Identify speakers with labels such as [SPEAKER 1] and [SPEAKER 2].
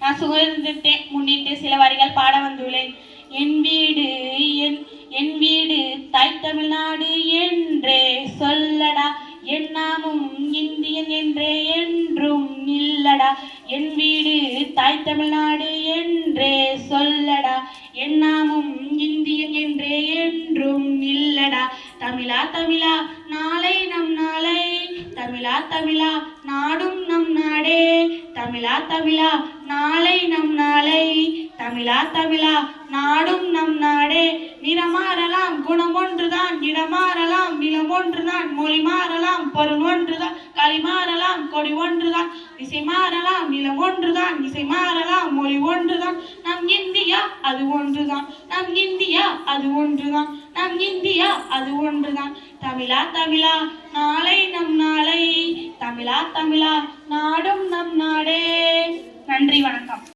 [SPEAKER 1] நான் சுதந்திரத்தை முன்னிட்டு சில வரிகள் பாட வந்துள்ளேன். என் வீடு என் வீடு தாய் தமிழ்நாடு என்றே சொல்லடா, என் நாமும் இந்தியன் என்றே என்றும் இல்லடா. என் வீடு தாய் தமிழ்நாடு என்றே சொல்லடா, என் நாமும் இந்தியன் என்றே என்றும் இல்லடா. தமிழா தமிழா நாளை நம் நாளை, தமிழா தமிழா நாடும் நம் நாடே. தமிழா தமிழா நாளை நம் நாளை, தமிழா தமிழா நாடும் நம் நாடே. நிறம் மாறலாம் குணம் ஒன்றுதான், இடம் மாறலாம் நிலம் ஒன்றுதான், மொழி மாறலாம் பொருள் ஒன்றுதான், களி மாறலாம் கொடி ஒன்றுதான், திசை மாறலாம் நிலம் ஒன்றுதான், இசை மாறலாம் மொழி ஒன்றுதான். நம் இந்தியா அது ஒன்றுதான், நம் இந்தியா அது ஒன்றுதான், நம் இந்தியா அது ஒன்றுதான். தமிழா தமிழா நாளை நம் நாளை, தமிழா தமிழா நாடும் நம் நாடே. நன்றி, வணக்கம்.